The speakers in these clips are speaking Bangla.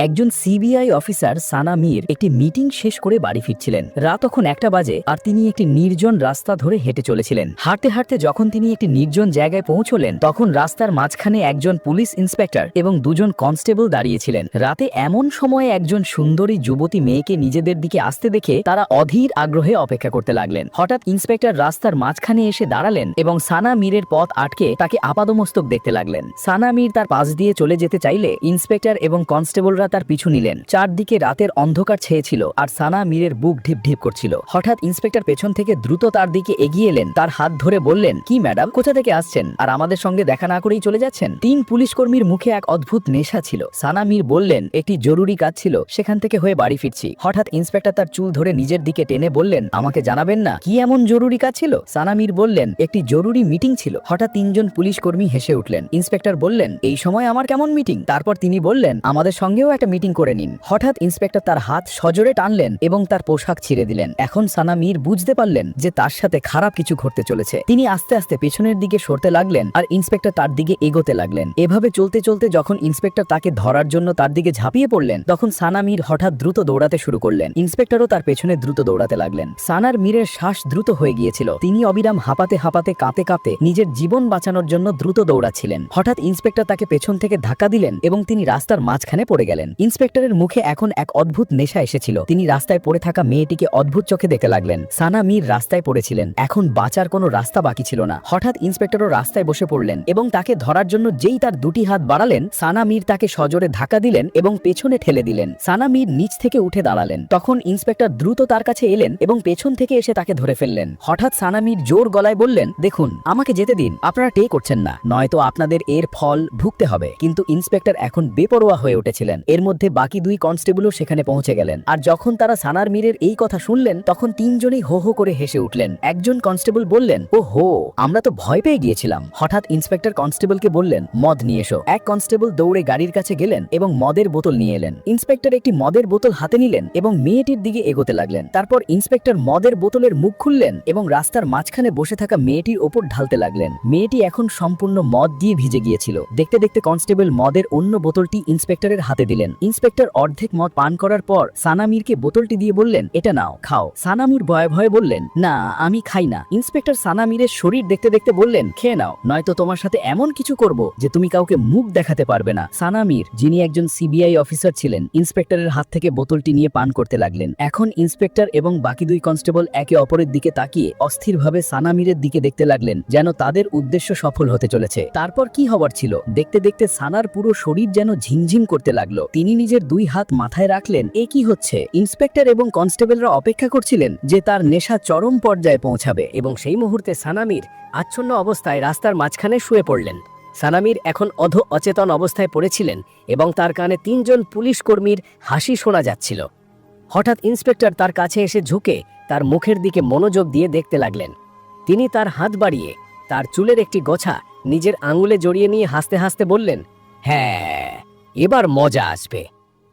একজন সিবিআই অফিসার সানা মীর একটি মিটিং শেষ করে বাড়ি ফিরছিলেন। রাত তখন 1টা বাজে আর তিনি একটি নির্জন রাস্তা ধরে হেঁটে চলেছিলেন। হাঁটতে হাঁটতে যখন তিনি একটি নির্জন জায়গায় পৌঁছলেন তখন রাস্তার মাঝখানে একজন পুলিশ ইন্সপেক্টর এবং দুজন কনস্টেবল দাঁড়িয়েছিলেন। রাতে এমন সময়ে একজন সুন্দরী যুবতী মেয়েকে নিজেদের দিকে আসতে দেখে তারা অধীর আগ্রহে অপেক্ষা করতে লাগলেন। হঠাৎ ইন্সপেক্টর রাস্তার মাঝখানে এসে দাঁড়ালেন এবং সানা মীরের পথ আটকে তাকে আপাদমস্তক দেখতে লাগলেন। সানা মীর তার পাশ দিয়ে চলে যেতে চাইলে ইন্সপেক্টর এবং কনস্টেবলরা তার পিছু নিলেন। চারদিকে রাতের অন্ধকার ছেয়েছিল আর সানা মীরের বুক ঢিপ ঢিপ করছিল। হঠাৎ ইন্সপেক্টর পেছন থেকে দ্রুত তার দিকে এগিয়ে এলেন। তার হাত ধরে বললেন, কি ম্যাডাম, কোথা থেকে আসছেন আর আমাদের সঙ্গে দেখা না করেই চলে যাচ্ছেন? 3 পুলিশ কর্মীর মুখে এক অদ্ভুত নেশা ছিল। সানা মীর বললেন, একটি জরুরি কাজ ছিল, সেখান থেকে হয়ে বাড়ি ফিরছি। হঠাৎ ইন্সপেক্টর তার চুল ধরে নিজের দিকে টেনে বললেন, আমাকে জানাবেন না কি এমন জরুরি কাজ ছিল? সানা মীর বললেন, একটি জরুরি মিটিং ছিল। হঠাৎ 3 জন পুলিশ কর্মী হেসে উঠলেন। ইন্সপেক্টর বললেন, এই সময় আমার কেমন মিটিং? তারপর তিনি বললেন, আমাদের সঙ্গেও একটা মিটিং করে নিন। হঠাৎ ইন্সপেক্টর তার হাত সজোরে টানলেন এবং তার পোশাক ছিঁড়ে দিলেন। এখন সানা মীর বুঝতে পারলেন যে তার সাথে খারাপ কিছু ঘটতে চলেছে। তিনি আস্তে আস্তে পেছনের দিকে সরতে লাগলেন আর ইন্সপেক্টর তার দিকে এগোতে লাগলেন। এভাবে চলতে চলতে যখন ইন্সপেক্টর তাকে ধরার জন্য তার দিকে ঝাঁপিয়ে পড়লেন তখন সানা মীর হঠাৎ দ্রুত দৌড়াতে শুরু করলেন। ইন্সপেক্টরও তার পেছনে দ্রুত দৌড়াতে লাগলেন। সানার মীরের শ্বাস দ্রুত হয়ে গিয়েছিল। তিনি অবিরাম হাঁপাতে হাঁপাতে কাঁপতে কাঁপতে নিজের জীবন বাঁচানোর জন্য দ্রুত দৌড়াচ্ছিলেন। হঠাৎ ইন্সপেক্টর তাকে পেছন থেকে ধাক্কা দিলেন এবং তিনি রাস্তার মাঝখানে পড়ে গেলেন। ইন্সপেক্টরের মুখে এখন এক অদ্ভুত নেশা এসেছিল। তিনি রাস্তায় পড়ে থাকা মেয়েটিকে অদ্ভুত চোখে দেখতে লাগলেন। সানা মীর রাস্তায় পড়েছিলেন। এখন বাঁচার কোনো রাস্তা বাকি ছিল না। হঠাৎ ইন্সপেক্টরও রাস্তায় বসে পড়লেন এবং তাকে ধরার জন্য যেই তার দুটি হাত বাড়ালেন সানা মীর তাকে সজোরে ধাক্কা দিলেন এবং পেছনে ঠেলে দিলেন। সানা মীর নিচ থেকে উঠে দাঁড়ালেন। তখন ইন্সপেক্টর দ্রুত তার কাছে এলেন এবং পেছন থেকে এসে তাকে ধরে ফেললেন। হঠাৎ সানা মীর জোর গলায় বললেন, দেখুন, আমাকে যেতে দিন, আপনারা টে করছেন না, নয়তো আপনাদের এর ফল ভুগতে হবে। কিন্তু ইন্সপেক্টর এখন বেপরোয়া হয়ে উঠেছিলেন। এর মধ্যে বাকি 2 কনস্টেবলও সেখানে পৌঁছে গেলেন। আর যখন তারা সানার মীরের এই কথা শুনলেন তখন 3 জনই হো হো করে হেসে উঠলেন। একজন কনস্টেবল বললেন, ও হো, আমরা তো ভয় পেয়ে গিয়েছিলাম। হঠাৎ ইন্সপেক্টর কনস্টেবলকে বললেন, মদ নিয়ে এসো। এক কনস্টেবল দৌড়ে গাড়ির কাছে গেলেন এবং মদের বোতল নিয়ে এলেন। ইন্সপেক্টর একটি মদের বোতল হাতে নিলেন এবং মেয়েটির দিকে এগোতে লাগলেন। তারপর ইন্সপেক্টর মদের বোতলের মুখ খুললেন এবং রাস্তার মাঝখানে বসে থাকা মেয়েটির ওপর ঢালতে লাগলেন। মেয়েটি এখন সম্পূর্ণ মদ দিয়ে ভিজে গিয়েছিল। দেখতে দেখতে কনস্টেবল মদের অন্য বোতলটি ইন্সপেক্টরের হাতে দিলেন। ইন্সপেক্টর অর্ধেক মদ পান করার পর সানা মীরকে বোতলটি দিয়ে বললেন, এটা নাও, খাও। সানা মীর ভয়ে ভয়ে বললেন, না, আমি খাই না। ইন্সপেক্টর সানা মীরের শরীর দেখতে দেখতে বললেন, খেয়ে নাও, নয়তো তোমার সাথে এমন কিছু করব যে তুমি কাউকে মুখ দেখাতে পারবে না। সানা মীর, যিনি একজন সিবিআই অফিসার ছিলেন, ইন্সপেক্টরের হাত থেকে বোতলটি নিয়ে পান করতে লাগলেন। এখন ইন্সপেক্টর এবং বাকি 2 কনস্টেবল একে অপরের দিকে তাকিয়ে অস্থিরভাবে সানা মীরের দিকে দেখতে লাগলেন, যেন তাদের উদ্দেশ্য সফল হতে চলেছে। তারপর কি হবার ছিল, দেখতে দেখতে সানার পুরো শরীর যেন ঝিমঝিম করতে লাগলো। তিনি নিজের 2 হাত মাথায় রাখলেন। এ কি হচ্ছে? ইন্সপেক্টর এবং কনস্টেবলরা অপেক্ষা করছিলেন যে তার নেশা চরম পর্যায়ে পৌঁছাবে এবং সেই মুহূর্তে সানা মীর আচ্ছন্ন অবস্থায় রাস্তার মাঝখানে শুয়ে পড়লেন। সানা মীর এখন অচেতন অবস্থায় পড়েছিলেন এবং তার কানে 3 জন পুলিশ কর্মীর হাসি শোনা যাচ্ছিল। হঠাৎ ইন্সপেক্টর তার কাছে এসে ঝুঁকে তার মুখের দিকে মনোযোগ দিয়ে দেখতে লাগলেন। তিনি তার হাত বাড়িয়ে তার চুলের একটি গোছা নিজের আঙুলে জড়িয়ে নিয়ে হাসতে হাসতে বললেন, হ্যাঁ, এবার মজা আসবে।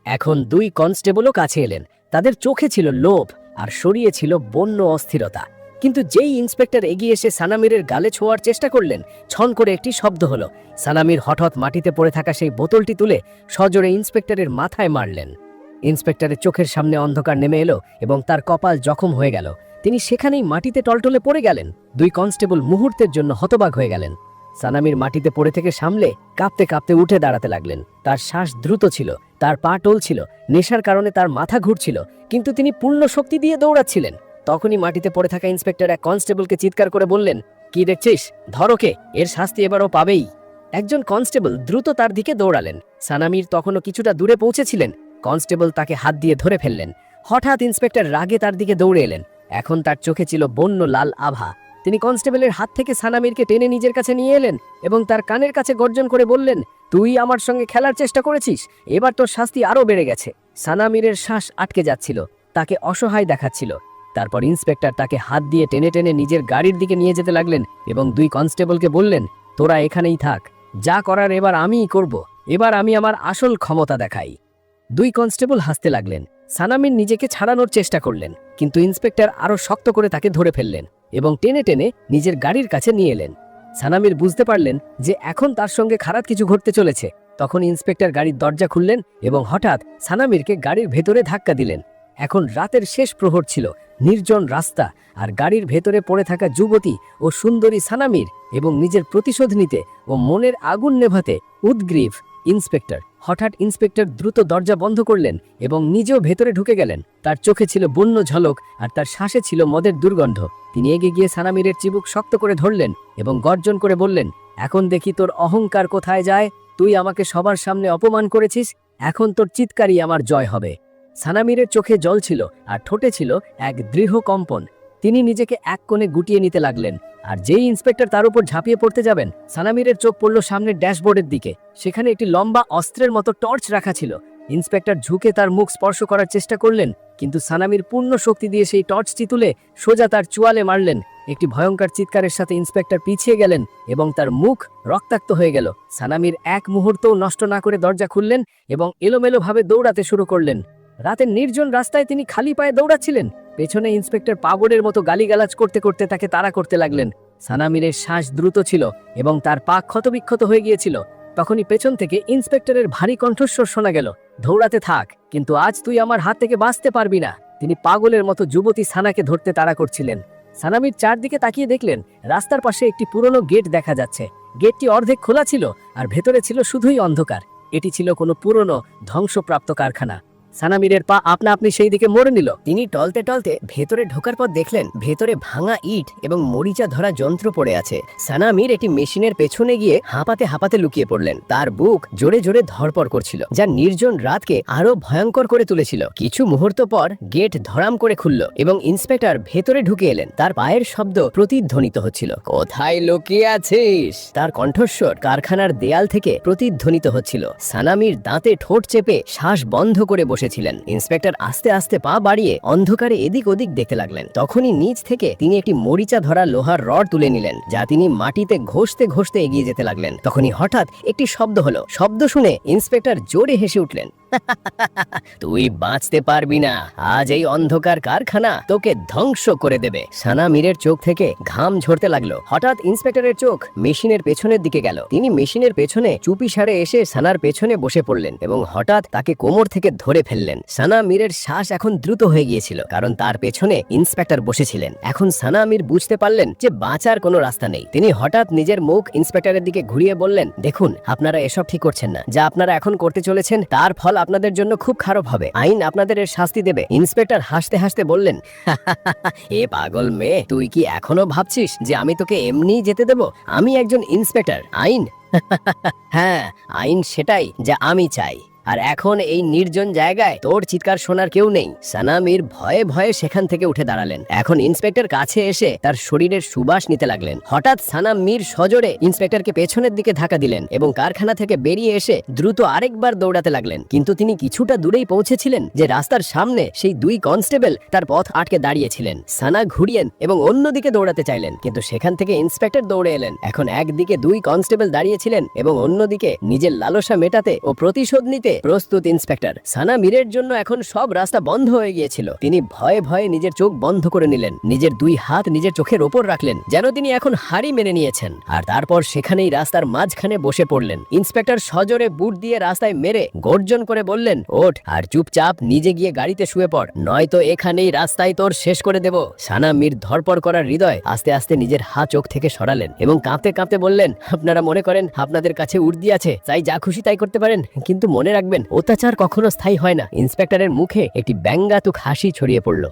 এখন 2 কনস্টেবলও কাছে এলেন। তাদের চোখে ছিল লোভ আর শরীরে ছিল বন্য অস্থিরতা। কিন্তু যেই ইন্সপেক্টর এগিয়ে এসে সানা মীরের গালে ছোঁয়ার চেষ্টা করলেন, ছন করে একটি শব্দ হলো। সানা মীর হঠাৎ মাটিতে পড়ে থাকা সেই বোতলটি তুলে সজোরে ইন্সপেক্টরের মাথায় মারলেন। ইন্সপেক্টরের চোখের সামনে অন্ধকার নেমে এলো এবং তার কপাল জখম হয়ে গেল। তিনি সেখানেই মাটিতে টলটলে পড়ে গেলেন। 2 কনস্টেবল মুহূর্তের জন্য হতবাক হয়ে গেলেন। সানা মীর মাটিতে পড়ে থেকে সামলে কাঁপতে কাঁপতে উঠে দাঁড়াতে লাগলেন। তার শ্বাস দ্রুত ছিল, তার পা টলছিল, নেশার কারণে তার মাথা ঘুরছিল, কিন্তু তিনি পূর্ণ শক্তি দিয়ে দৌড়াচ্ছিলেন। তখনই মাটিতে পড়ে থাকা ইন্সপেক্টর এক কনস্টেবলকে চিৎকার করে বললেন, কি দেখছিস? ধরোকে, এর শাস্তি এবারও পাবেই। একজন কনস্টেবল দ্রুত তার দিকে দৌড়ালেন। সানা মীর তখনও কিছুটা দূরে পৌঁছেছিলেন। কনস্টেবল তাকে হাত দিয়ে ধরে ফেললেন। হঠাৎ ইন্সপেক্টর রাগে তার দিকে দৌড়ে এলেন। এখন তার চোখে ছিল বন্য লাল আভা। তিনি কনস্টেবলের হাত থেকে সানা মীরকে টেনে নিজের কাছে নিয়ে এলেন এবং তার কানের কাছে গর্জন করে বললেন, তুই আমার সঙ্গে খেলার চেষ্টা করেছিস, এবার তোর শাস্তি আরও বেড়ে গেছে। সানা মীরের শ্বাস আটকে যাচ্ছিল, তাকে অসহায় দেখাচ্ছিল। তারপর ইন্সপেক্টর তাকে হাত দিয়ে টেনে টেনে নিজের গাড়ির দিকে নিয়ে যেতে লাগলেন এবং 2 কনস্টেবলকে বললেন, তোরা এখানেই থাক, যা করার এবার আমিই করব, এবার আমি আমার আসল ক্ষমতা দেখাই। 2 কনস্টেবল হাসতে লাগলেন। সানা মীর নিজেকে ছাড়ানোর চেষ্টা করলেন, কিন্তু ইন্সপেক্টর আরো শক্ত করে তাকে ধরে ফেললেন এবং টেনে টেনে নিজের গাড়ির কাছে নিয়ে এলেন। সানা মীর বুঝতে পারলেন যে এখন তার সঙ্গে খারাপ কিছু ঘটতে চলেছে। তখন ইন্সপেক্টর গাড়ির দরজা খুললেন এবং হঠাৎ সানামিরকে গাড়ির ভেতরে ধাক্কা দিলেন। এখন রাতের শেষ প্রহর ছিল, নির্জন রাস্তা, আর গাড়ির ভেতরে পড়ে থাকা যুবতী ও সুন্দরী সানামির এবং নিজের প্রতিশোধ নিতে ও মনের আগুন নেভাতে উদ্গ্রীব ইন্সপেক্টর। হঠাৎ ইন্সপেক্টর দ্রুত দরজা বন্ধ করলেন এবং নিজেও ভেতরে ঢুকে গেলেন। তার চোখে ছিল বন্য ঝলক আর তার শ্বাসে ছিল মদের দুর্গন্ধ। তিনি এগিয়ে গিয়ে সানামিরের চিবুক শক্ত করে ধরলেন এবং গর্জন করে বললেন, এখন দেখি তোর অহংকার কোথায় যায়। তুই আমাকে সবার সামনে অপমান করেছিস, এখন তোর চিৎকারই আমার জয় হবে। সানামিরের চোখে জল ছিল আর ঠোঁটে ছিল এক দৃঢ় কম্পন। তিনি নিজেকে এক কোণে গুটিয়ে নিতে লাগলেন, আর যেই ইন্সপেক্টর তার উপর ঝাঁপিয়ে পড়তে যাবেন, সানামিরের চোখ পড়ল সামনের ড্যাশবোর্ডের দিকে। সেখানে একটি লম্বা অস্ত্রের মতো টর্চ রাখা ছিল। ইন্সপেক্টর ঝুঁকে তার মুখ স্পর্শ করার চেষ্টা করলেন, কিন্তু সানামির পূর্ণ শক্তি দিয়ে সেই টর্চটি তুলে সোজা তার চুয়ালে মারলেন। একটি ভয়ঙ্কর চিৎকারের সাথে ইন্সপেক্টর পিছিয়ে গেলেন এবং তার মুখ রক্তাক্ত হয়ে গেল। সানামির এক মুহূর্তও নষ্ট না করে দরজা খুললেন এবং এলোমেলোভাবে দৌড়াতে শুরু করলেন। রাতের নির্জন রাস্তায় তিনি খালি পায়ে দৌড়াচ্ছিলেন। পেছনে ইন্সপেক্টর পাগলের মতো গালিগালাজ করতে করতে তাকে তাড়া করতে লাগলেন। সানামিরের শ্বাস দ্রুত ছিল এবং তার পা ক্ষতবিক্ষত হয়ে গিয়েছিল। তখনই পেছন থেকে ইন্সপেক্টরের ভারী কণ্ঠস্বর শোনা গেল, দৌড়াতে থাক, কিন্তু আজ তুই আমার হাত থেকে বাঁচতে পারবি না। তিনি পাগলের মতো যুবতী সানাকে ধরতে তাড়া করছিলেন। সানামির চারদিকে তাকিয়ে দেখলেন রাস্তার পাশে একটি পুরনো গেট দেখা যাচ্ছে। গেটটি অর্ধেক খোলা ছিল আর ভেতরে ছিল শুধুই অন্ধকার। এটি ছিল কোনো পুরনো ধ্বংসপ্রাপ্ত কারখানা। সানামিরের পা আপনা আপনি সেই দিকে মোড় নিল। তিনি টলতে টলতে ভেতরে ঢোকার পর দেখলেন ভেতরে ভাঙা ইট এবং মরিচা ধরা যন্ত্র পড়ে আছে। সানামির একটি মেশিনের পেছনে গিয়ে হাঁপাতে হাঁপাতে লুকিয়ে পড়লেন। তার বুক জোরে জোরে ধড়পড় করছিল, যা নির্জন রাতকে আরো ভয়ঙ্কর করে তুলেছিল। কিছু মুহূর্ত পর গেট ধরাম করে খুলল এবং ইন্সপেক্টর ভেতরে ঢুকে এলেন। তার পায়ের শব্দ প্রতিধ্বনিত হচ্ছিল। কোথায় লুকিয়ে আছিস? তার কণ্ঠস্বর কারখানার দেয়াল থেকে প্রতিধ্বনিত হচ্ছিল। সানামির দাঁতে ঠোঁট চেপে শ্বাস বন্ধ করে বসে ছিলেন। ইন্সপেক্টর আস্তে আস্তে পা বাড়িয়ে অন্ধকারে এদিক ওদিক দেখতে লাগলেন। তখনই নিচ থেকে তিনি একটি মরিচা ধরা লোহার রড তুলে নিলেন, যা তিনি মাটিতে ঘষতে ঘষতে এগিয়ে যেতে লাগলেন। তখনই হঠাৎ একটি শব্দ হলো। শব্দ শুনে ইন্সপেক্টর জোরে হেসে উঠলেন। তুই বাঁচতে পারবি না, আজ এই অন্ধকার কারখানা তোকে ধ্বংস করে দেবে। সানামিরের চোখ থেকে ঘাম ঝরতে লাগলো। হঠাৎ ইন্সপেক্টরের চোখ মেশিনের পেছনের দিকে গেল। তিনি মেশিনের পেছনে চুপি সারে এসে সানার পেছনে বসে পড়লেন এবং হঠাৎ তাকে কোমর থেকে ধরে ফেললেন। সানামিরের শ্বাস এখন দ্রুত হয়ে গিয়েছিল, কারণ তার পেছনে ইন্সপেক্টর বসেছিলেন। এখন সানামির বুঝতে পারলেন যে বাঁচার কোনো রাস্তা নেই। তিনি হঠাৎ নিজের মুখ ইন্সপেক্টরের দিকে ঘুরিয়ে বললেন, দেখুন, আপনারা এসব ঠিক করছেন না। যা আপনারা এখন করতে চলেছেন তার ফল আপনাদের জন্য খুব খারাপ হবে। আইন আপনাদের এর শাস্তি দেবে। ইন্সপেক্টর হাসতে হাসতে বললেন, এ পাগল মেয়ে, তুই কি এখনো ভাবছিস যে আমি তোকে এমনিই যেতে দেব? আমি একজন ইন্সপেক্টর। আইন হ্যাঁ, আইন সেটাই যা আমি চাই। আর এখন এই নির্জন জায়গায় তোর চিৎকার শোনার কেউ নেই। সানামির ভয়ে ভয়ে সেখান থেকে উঠে দাঁড়ালেন। এখন ইন্সপেক্টর কাছে এসে তার শরীরের সুবাস নিতে লাগলেন। হঠাৎ সানামির সজোরে ইন্সপেক্টরকে পেছনের দিকে ধাক্কা দিলেন এবং কারখানা থেকে বেরিয়ে এসে দ্রুত আরেকবার দৌড়াতে লাগলেন। কিন্তু তিনি কিছুটা দূরেই পৌঁছেছিলেন যে রাস্তার সামনে সেই দুই কনস্টেবল তার পথ আটকে দাঁড়িয়েছিলেন। সানা ঘুরিয়েন এবং অন্যদিকে দৌড়াতে চাইলেন, কিন্তু সেখান থেকে ইন্সপেক্টর দৌড়ে এলেন। এখন একদিকে দুই কনস্টেবল দাঁড়িয়েছিলেন এবং অন্যদিকে নিজের লালসা মেটাতে ও প্রতিশোধ নিতে প্রস্তুত ইন্সপেক্টর। সানামিরের জন্য এখন সব রাস্তা বন্ধ হয়ে গিয়েছিল। তিনি ভয়ে ভয়ে নিজের চোখ বন্ধ করে নিলেন, নিজের দুই হাত নিজের চোখের ওপর রাখলেন, যেন তিনি এখন হারি মেনে নিয়েছেন। আর তারপর সেখানেই রাস্তার মাঝখানে বসে পড়লেন। ইন্সপেক্টর সজোরে বুট দিয়ে রাস্তায় মেরে গর্জন করে বললেন, ওঠ আর চুপচাপ নিজে গিয়ে গাড়িতে শুয়ে পড়, নয়তো এখানেই রাস্তায় তোর শেষ করে দেব। সানামির ধরপড় করার হৃদয় আস্তে আস্তে নিজের হাত চোখ থেকে সরালেন এবং কাঁপতে কাঁপতে বললেন, আপনারা মনে করেন আপনাদের কাছে উর্দি আছে, তাই যা খুশি তাই করতে পারেন, কিন্তু মনে রাখবেন অত্যাচার কখনো স্থায়ী হয় না। ইন্সপেক্টরের মুখে একটি ব্যঙ্গাত্মক হাসি ছড়িয়ে পড়ল।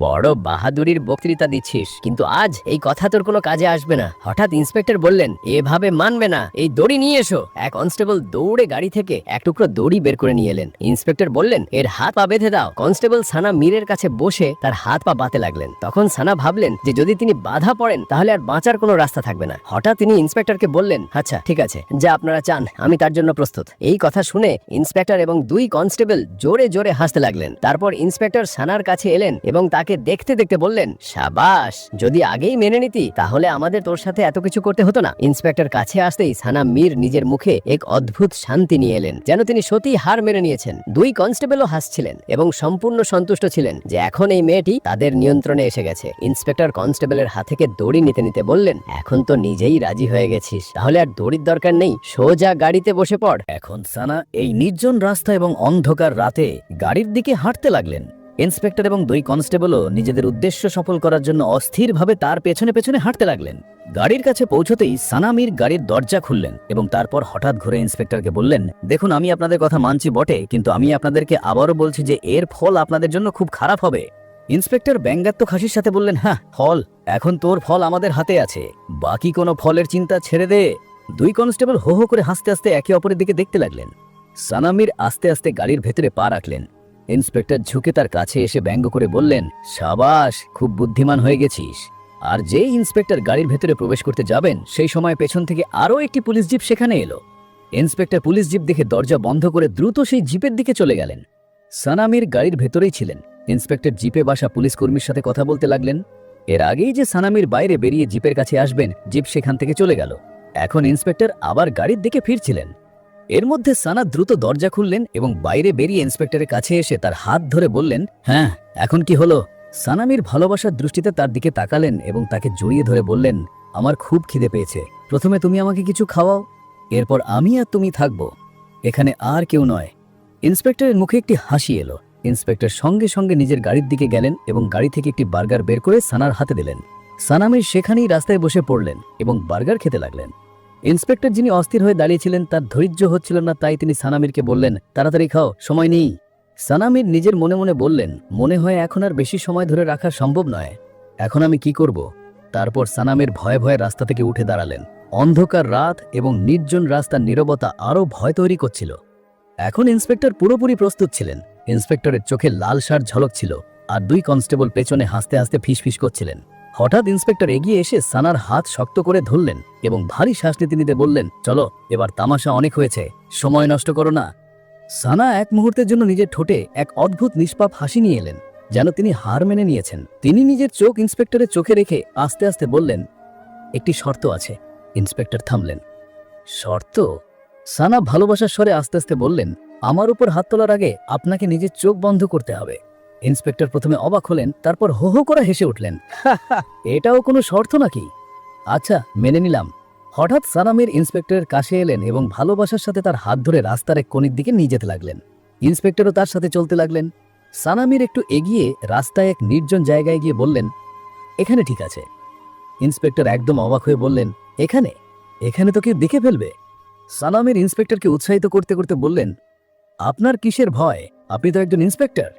বড় বাহাদুরির বক্তৃতা দিচ্ছিস, কিন্তু আজ এই কথা তোর কোনো কাজে আসবে না। হঠাৎ ইন্সপেক্টর বললেন, এভাবে মানবে না, এই দড়ি নিয়ে এসো। এক কনস্টেবল দৌড়ে গাড়ি থেকে এক টুকরো দড়ি বের করে নিয়ে এলেন। ইন্সপেক্টর বললেন, এর হাত পা বেঁধে দাও। কনস্টেবল সানা মীরের কাছে বসে তার হাত পা বাঁধতে লাগলেন। তখন সানা ভাবলেন যে যদি তিনি বাধা পড়েন তাহলে আর বাঁচার কোনো রাস্তা থাকবে না। হঠাৎ তিনি ইন্সপেক্টরকে বললেন, আচ্ছা ঠিক আছে, যা আপনারা চান আমি তার জন্য প্রস্তুত। এই কথা শুনে ইন্সপেক্টর এবং দুই কনস্টেবল জোরে জোরে হাসতে লাগলেন। তারপর ইন্সপেক্টর সানার সানার কাছে এলেন এবং তাকে দেখতে দেখতে বললেন, সাবাস, যদি আগেই মেনে নিতি তাহলে আমাদের তোর সাথে এত কিছু করতে হতো না। ইন্সপেক্টর কাছে আসতেই সানা মীর নিজের মুখে এক অদ্ভুত শান্তি নিয়ে এলেন, যেন তিনি সত্যি হার মেনে নিয়েছেন। দুই কনস্টেবলও হাসছিলেন এবং সম্পূর্ণ সন্তুষ্ট ছিলেন যে এখন এই মেয়েটি তাদের নিয়ন্ত্রণে এসে গেছে। ইন্সপেক্টর কনস্টেবলের হাত থেকে দড়ি নিতে নিতে বললেন, এখন তো নিজেই রাজি হয়ে গেছিস, তাহলে আর দড়ির দরকার নেই, সোজা গাড়িতে বসে পড়। এখন সানা এই নির্জন রাস্তা এবং অন্ধকার রাতে গাড়ির দিকে হাঁটতে লাগলেন। ইন্সপেক্টর এবং দুই কনস্টেবলও নিজেদের উদ্দেশ্য সফল করার জন্য অস্থিরভাবে তার পেছনে পেছনে হাঁটতে লাগলেন। গাড়ির কাছে পৌঁছতেই সানা মীর গাড়ির দরজা খুললেন এবং তারপর হঠাৎ ঘুরে ইন্সপেক্টরকে বললেন, দেখুন, আমি আপনাদের কথা মানছি বটে, কিন্তু আমি আপনাদেরকে আবারও বলছি যে এর ফল আপনাদের জন্য খুব খারাপ হবে। ইন্সপেক্টর ব্যঙ্গাত্মক হাসির সাথে বললেন, হ্যাঁ, ফল? এখন তোর ফল আমাদের হাতে আছে, বাকি কোনো ফলের চিন্তা ছেড়ে দে। দুই কনস্টেবল হো হো করে হাসতে হাসতে একে অপরের দিকে দেখতে লাগলেন। সানা মীর আস্তে আস্তে গাড়ির ভেতরে পা রাখলেন। ইন্সপেক্টর ঝুঁকে তার কাছে এসে ব্যঙ্গ করে বললেন, সাবাস, খুব বুদ্ধিমান হয়ে গেছিস। আর যেই ইন্সপেক্টর গাড়ির ভেতরে প্রবেশ করতে যাবেন সেই সময় পেছন থেকে আরও একটি পুলিশ জিপ সেখানে এলো। ইন্সপেক্টর পুলিশ জিপ দেখে দরজা বন্ধ করে দ্রুত সেই জিপের দিকে চলে গেলেন। সানা মীর গাড়ির ভেতরেই ছিলেন। ইন্সপেক্টর জিপে বসা পুলিশ কর্মীর সাথে কথা বলতে লাগলেন। এর আগেই যে সানা মীর বাইরে বেরিয়ে জিপের কাছে আসবেন, জিপ সেখান থেকে চলে গেল। এখন ইন্সপেক্টর আবার গাড়ির দিকে ফিরছিলেন। এর মধ্যে সানা দ্রুত দরজা খুললেন এবং বাইরে বেরিয়ে ইন্সপেক্টরের কাছে এসে তার হাত ধরে বললেন, হ্যাঁ, এখন কি হলো? সানা মীর ভালোবাসার দৃষ্টিতে তার দিকে তাকালেন এবং তাকে জড়িয়ে ধরে বললেন, আমার খুব খিদে পেয়েছে, প্রথমে তুমি আমাকে কিছু খাওয়াও, এরপর আমি আর তুমি থাকবো, এখানে আর কেউ নয়। ইন্সপেক্টরের মুখে একটি হাসি এলো। ইন্সপেক্টর সঙ্গে সঙ্গে নিজের গাড়ির দিকে গেলেন এবং গাড়ি থেকে একটি বার্গার বের করে সানার হাতে দিলেন। সানা মীর সেখানেই রাস্তায় বসে পড়লেন এবং বার্গার খেতে লাগলেন। ইন্সপেক্টর, যিনি অস্থির হয়ে দাঁড়িয়েছিলেন, তার ধৈর্য হচ্ছিল না, তাই তিনি সানা মীরকে বললেন, তাড়াতাড়ি খাও, সময় নেই। সানা মীর নিজের মনে মনে বললেন, মনে হয় এখন আর বেশি সময় ধরে রাখা সম্ভব নয়, এখন আমি কি করব? তারপর সানা মীর ভয়ে ভয়ে রাস্তা থেকে উঠে দাঁড়ালেন। অন্ধকার রাত এবং নির্জন রাস্তার নীরবতা আরও ভয় তৈরি করছিল। এখন ইন্সপেক্টর পুরোপুরি প্রস্তুত ছিলেন। ইন্সপেক্টরের চোখে লাল সার ঝলক ছিল আর দুই কনস্টেবল পেছনে হাসতে হাসতে ফিসফিস করছিলেন। হঠাৎ ইন্সপেক্টর এগিয়ে এসে সানার হাত শক্ত করে ধরলেন এবং ভারী শ্বাস নিতে নিতে বললেন, চলো, এবার তামাশা অনেক হয়েছে, সময় নষ্ট করো না। সানা এক মুহূর্তের জন্য নিজের ঠোঁটে এক অদ্ভুত নিষ্পাপ হাসি নিয়ে এলেন, যেন তিনি হার মেনে নিয়েছেন। তিনি নিজের চোখ ইন্সপেক্টরের চোখে রেখে আস্তে আস্তে বললেন, একটি শর্ত আছে। ইন্সপেক্টর থামলেন। শর্ত? সানা ভালোবাসার স্বরে আস্তে আস্তে বললেন, আমার উপর হাত তোলার আগে আপনাকে নিজের চোখ বন্ধ করতে হবে। ইন্সপেক্টর প্রথমে অবাক হলেন, তারপর হো হো করে হেসে উঠলেন, এটাও কোনো শর্ত নাকি? আচ্ছা, মেনে নিলাম। হঠাৎ সানা মীর ইন্সপেক্টরের কাছে এলেন এবং ভালোবাসার সাথে তার হাত ধরে রাস্তার এক কোণের দিকে নিয়ে যেতে লাগলেন। ইন্সপেক্টরও তার সাথে চলতে লাগলেন। সানা মীর একটু এগিয়ে রাস্তায় এক নির্জন জায়গায় গিয়ে বললেন, এখানে ঠিক আছে। ইন্সপেক্টর একদম অবাক হয়ে বললেন, এখানে? এখানে তো কেউ দেখে ফেলবে। সানা মীর ইন্সপেক্টরকে উৎসাহিত করতে করতে বললেন, আপনার কিসের ভয়? আপনি তো একজন ইন্সপেক্টর।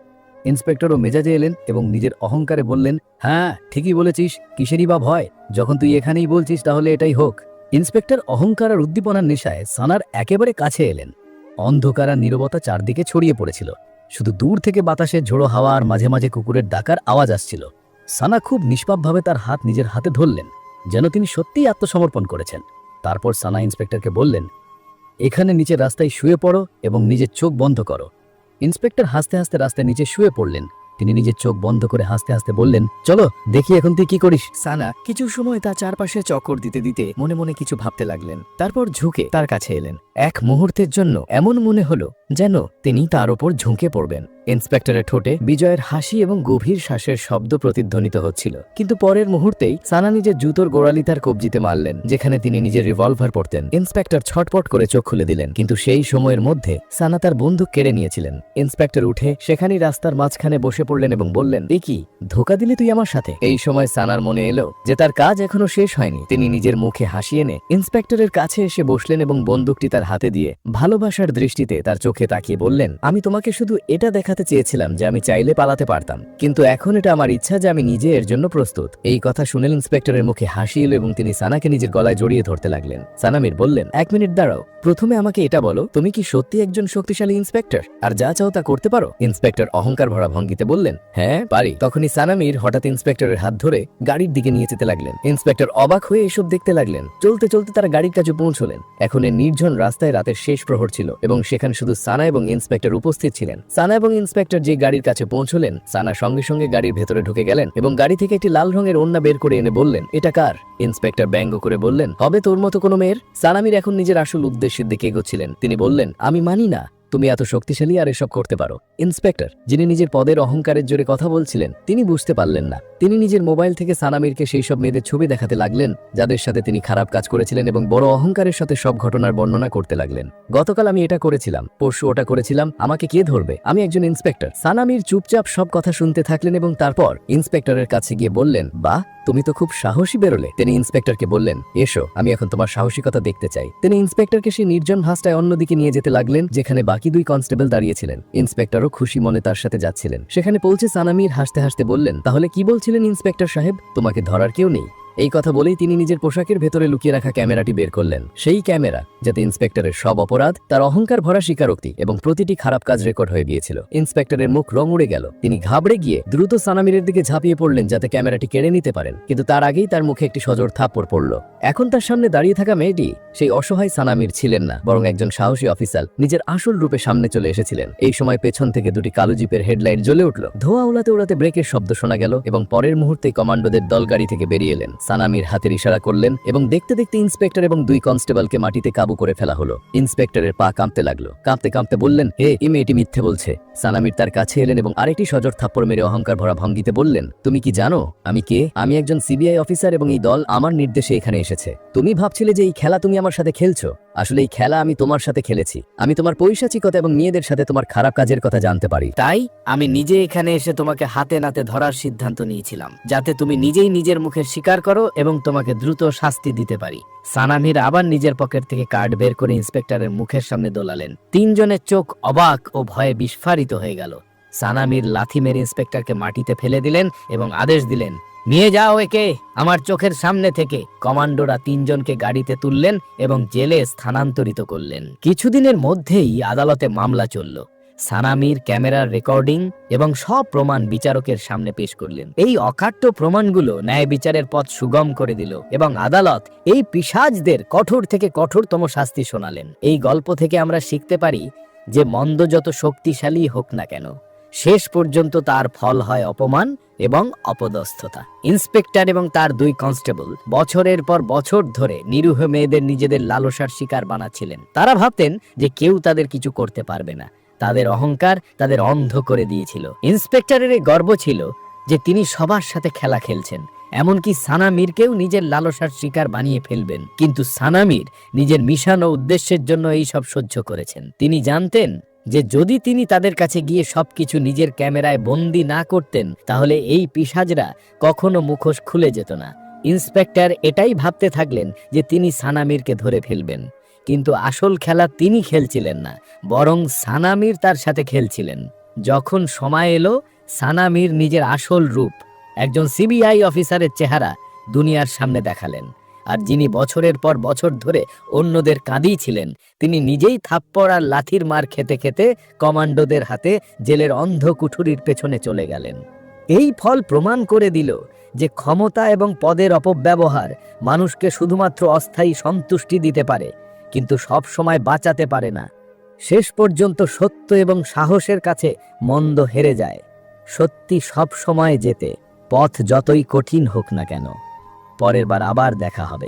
ইন্সপেক্টরও মেজাজে এলেন এবং নিজের অহংকারে বললেন, হ্যাঁ, ঠিকই বলেছিস, কিসেরই বা ভয়? যখন তুই এখানেই বলছিস তাহলে এটাই হোক। ইন্সপেক্টর অহংকার আর উদ্দীপনার নেশায় সানার একেবারে কাছে এলেন। অন্ধকার আর নীরবতা চারদিকে ছড়িয়ে পড়েছিল। শুধু দূর থেকে বাতাসে ঝোড়ো হাওয়া আর মাঝে মাঝে কুকুরের ডাকার আওয়াজ আসছিল। সানা খুব নিষ্পাপভাবে তার হাত নিজের হাতে ধরলেন, যেন তিনি সত্যিই আত্মসমর্পণ করেছেন। তারপর সানা ইন্সপেক্টরকে বললেন, এখানে নিচে রাস্তায় শুয়ে পড়ো এবং নিজের চোখ বন্ধ করো। ইন্সপেক্টর হাসতে হাসতে রাস্তায় নিচে শুয়ে পড়লেন। তিনি নিজের চোখ বন্ধ করে হাসতে হাসতে বললেন, চলো দেখি এখন তুই কি করিস। সানা কিছু সময় তার চারপাশে চক্কর দিতে দিতে মনে মনে কিছু ভাবতে লাগলেন। তারপর ঝুঁকে তার কাছে এলেন। এক মুহূর্তের জন্য এমন মনে হলো যেন তিনি তার ওপর ঝুঁকে পড়বেন। ইন্সপেক্টরের ঠোঁটে বিজয়ের হাসি এবং গভীর শ্বাসের শব্দ প্রতিধ্বনিত হচ্ছিল। কিন্তু পরের মুহূর্তেই সানা নিজের জুতোর গোড়ালি তার কবজিতে মারলেন, যেখানে তিনি নিজের রিভলভার পড়তেন। ইন্সপেক্টর ছটপট করে চোখ খুলে দিলেন, কিন্তু সেই সময়ের মধ্যে সানা তার বন্দুক কেড়ে নিয়েছিলেন। ইন্সপেক্টর উঠে সেখানেই রাস্তার মাঝখানে বসে পড়লেন এবং বললেন, এ কি, ধোঁকা দিলে তুই আমার সাথে? এই সময় সানার মনে এলো যে তার কাজ এখনো শেষ হয়নি। তিনি নিজের মুখে হাসি এনে ইন্সপেক্টরের কাছে এসে বসলেন এবং বন্দুকটি তার হাতে দিয়ে ভালোবাসার দৃষ্টিতে তার চোখে তাকিয়ে বললেন, আমি তোমাকে শুধু এটা দেখাতে চেয়েছিলাম যে আমি চাইলে পালাতে পারতাম, কিন্তু এখন এটা আমার ইচ্ছা যে আমি নিজে এর জন্য প্রস্তুত। এই কথা শুনে ইন্সপেক্টরের মুখে হাসি এলো এবং তিনি সানাকে নিজের গলায় জড়িয়ে ধরতে লাগলেন। সানা মীর বললেন, এক মিনিট দাঁড়াও, প্রথমে আমাকে এটা বলো, তুমি কি সত্যি একজন শক্তিশালী ইন্সপেক্টর আর যা চাও তা করতে পারো? ইন্সপেক্টর অহংকার ভরা ভঙ্গিতে বললেন, হ্যাঁ পারি। তখনই সানা মীর হঠাৎ ইন্সপেক্টরের হাত ধরে গাড়ির দিকে নিয়ে যেতে লাগলেন। ইন্সপেক্টর অবাক হয়ে এসব দেখতে লাগলেন। চলতে চলতে তারা গাড়ির কাছে পৌঁছলেন। এখন এই নির্জন রাস্তায় রাতের শেষ প্রহর ছিল এবং সেখানে শুধু সানা এবং ইন্সপেক্টর উপস্থিত ছিলেন। সানা এবং ইন্সপেক্টর যে গাড়ির কাছে পৌঁছলেন, সানা সঙ্গে সঙ্গে গাড়ির ভেতরে ঢুকে গেলেন এবং গাড়ি থেকে একটি লাল রঙের ওড়না বের করে এনে বললেন, এটা কার? ইন্সপেক্টর ব্যঙ্গ করে বললেন, হবে তোর মতো কোনো মেয়ের? সানামির এখন নিজের আসল উদ্দেশ্যের দিকে এগোচ্ছিলেন। তিনি বললেন, আমি মানি না তুমি এত শক্তিশালী আর এসব করতে পারো। ইন্সপেক্টর, যিনি নিজের পদের অহংকারের জোরে কথা বলছিলেন, তিনি বুঝতে পারলেন না। তিনি নিজের মোবাইল থেকে সানামিরকে সেই সব মেয়েদের ছবি দেখাতে লাগলেন যাদের সাথে তিনি খারাপ কাজ করেছিলেন এবং বড় অহংকারের সাথে সব ঘটনার বর্ণনা করতে লাগলেন। গতকাল আমি এটা করেছিলাম, পরশু ওটা করেছিলাম, আমাকে কে ধরবে? আমি একজন ইন্সপেক্টর। সানামির চুপচাপ সব কথা শুনতে থাকলেন এবং তারপর ইন্সপেক্টরের কাছে গিয়ে বললেন, বাহ, তুমি তো খুব সাহসী বেরোলে। তিনি ইন্সপেক্টরকে বললেন, এসো, আমি এখন তোমার সাহসিকতা দেখতে চাই। তিনি ইন্সপেক্টরকে সেই নির্জন ভাস্টায় অন্যদিকে নিয়ে যেতে লাগলেন যেখানে বাকি দুই কনস্টেবল দাঁড়িয়েছিলেন। ইন্সপেক্টরও খুশি মনে তার সাথে যাচ্ছিলেন। সেখানে পৌঁছে সানামির হাসতে হাসতে বললেন, তাহলে কি বলছিলেন ইন্সপেক্টর সাহেব? তোমাকে ধরার কেউ নেই? এই কথা বলেই তিনি নিজের পোশাকের ভেতরে লুকিয়ে রাখা ক্যামেরাটি বের করলেন। সেই ক্যামেরা যাতে ইন্সপেক্টরের সব অপরাধ, তার অহংকার ভরা স্বীকারোক্তি এবং প্রতিটি খারাপ কাজ রেকর্ড হয়ে গিয়েছিল। ইন্সপেক্টরের মুখ রং উড়ে গেল। তিনি ঘাবড়ে গিয়ে দ্রুত সানামিরের দিকে ঝাঁপিয়ে পড়লেন যাতে ক্যামেরাটি কেড়ে নিতে পারেন, কিন্তু তার আগেই তার মুখে একটি সজোর থাপ্পড় পড়ল। এখন তার সামনে দাঁড়িয়ে থাকা মেয়েটি সেই অসহায় সানামির ছিলেন না, বরং একজন সাহসী অফিসার নিজের আসল রূপে সামনে চলে এসেছিলেন। এই সময় পেছন থেকে দুটি কালো জিপের হেডলাইট জ্বলে উঠল। ধোঁয়া উড়াতে উড়াতে ব্রেকের শব্দ শোনা গেল এবং পরের মুহূর্তে কমান্ডোদের দল গাড়ি থেকে বেরিয়ে এলেন। সানামির হাতের ইশারা করলেন এবং দেখতে দেখতে ইন্সপেক্টর এবং দুই কনস্টেবলকে মাটিতে কাবু করে ফেলা হলো। ইন্সপেক্টরের পা কাঁপতে লাগলো। কাঁপতে কাঁপতে বললেন, হে, এই মেয়েটি মিথ্যে বলছে। সানামির তার কাছে এলেন এবং আরেকটি সজোর থাপ্পড় মেরে অহংকার ভরা ভঙ্গিতে বললেন, তুমি কি জানো আমি কে? আমি একজন সিবিআই অফিসার এবং এই দল আমার নির্দেশে এখানে এসেছে। তুমি ভাবছিলে যে এই খেলা তুমি আমার সাথে খেলছো, আসলে এই খেলা আমি তোমার সাথে খেলেছি। আমি তোমার পৈশাচিকতা এবং মেয়েদের সাথে তোমার খারাপ কাজের কথা জানতে পারি। তাই আমি নিজে এখানে এসে তোমাকে হাতে নাতে ধরার সিদ্ধান্ত নিয়েছিলাম, যাতে তুমি নিজেই নিজের মুখে স্বীকার করো এবং তোমাকে দ্রুত শাস্তি দিতে পারি। সানামির আবার নিজের পকেট থেকে কার্ড বের করে ইন্সপেক্টরের মুখের সামনে দোলালেন। তিনজনের চোখ অবাক ও ভয়ে বিস্ফারিত হয়ে গেল। সানামির লাথি মেরে ইন্সপেক্টরকে মাটিতে ফেলে দিলেন এবং আদেশ দিলেন, নিয়ে যাও একে আমার চোখের সামনে থেকে। কমান্ডোরা তিনজনকে গাড়িতে তুললেন এবং জেলে স্থানান্তরিত করলেন। কিছুদিনের মধ্যেই আদালতে মামলা চলল। সানামির ক্যামেরার রেকর্ডিং এবং সব প্রমাণ বিচারকের সামনে পেশ করলেন। এই অকাট্য প্রমাণগুলো ন্যায় বিচারের পথ সুগম করে দিল এবং আদালত এই পিশাচদের কঠোর থেকে কঠোরতম শাস্তি শোনালেন। এই গল্প থেকে আমরা শিখতে পারি যে মন্দ যত শক্তিশালী হোক না কেন, শেষ পর্যন্ত তার ফল হয় অপমান এবং অপদস্থতা। ইন্সপেক্টর এবং তার দুই কনস্টেবল বছরের পর বছর ধরে নিরীহ মেয়েদের নিজেদের লালসার শিকার বানাচ্ছিলেন। তারা ভাবতেন যে কেউ তাদের কিছু করতে পারবে না। তাদের অহংকার তাদের অন্ধ করে দিয়েছিল। ইন্সপেক্টরের এই গর্ব ছিল যে তিনি সবার সাথে খেলা খেলছেন, এমনকি সানামিরকেও নিজের লালসার শিকার বানিয়ে ফেলবেন। কিন্তু সানামির নিজের মিশন ও উদ্দেশ্যের জন্য এই সব সহ্য করেছেন। তিনি জানতেন যে যদি তিনি তাদের কাছে গিয়ে সবকিছু নিজের ক্যামেরায় বন্দি না করতেন, তাহলে এই পিশাচরা কখনো মুখোশ খুলে যেত না। ইন্সপেক্টর এটাই ভাবতে থাকলেন যে তিনি সানামিরকে ধরে ফেলবেন, কিন্তু আসল খেলা তিনি খেলছিলেন না, বরং সানামির তার সাথে খেলছিলেন। যখন সময় এলো, সানামির নিজের আসল রূপ, একজন সিবিআই অফিসারের চেহারা দুনিয়ার সামনে দেখালেন। আর যিনি বছরের পর বছর ধরে অন্যদের কাঁদিয়েছিলেন, তিনি নিজেই থাপ্পড় আর লাথির মার খেতে খেতে কমান্ডোদের হাতে জেলের অন্ধ কুঠুরির পেছনে চলে গেলেন। এই ফল প্রমাণ করে দিল যে ক্ষমতা এবং পদের অপব্যবহার মানুষকে শুধুমাত্র অস্থায়ী সন্তুষ্টি দিতে পারে, কিন্তু সব সময় বাঁচাতে পারে না। শেষ পর্যন্ত সত্য এবং সাহসের কাছে মন্দ হেরে যায়। সত্যি সব সময় জেতে, পথ যতই কঠিন হোক না কেন। পরের বার আবার দেখা হবে।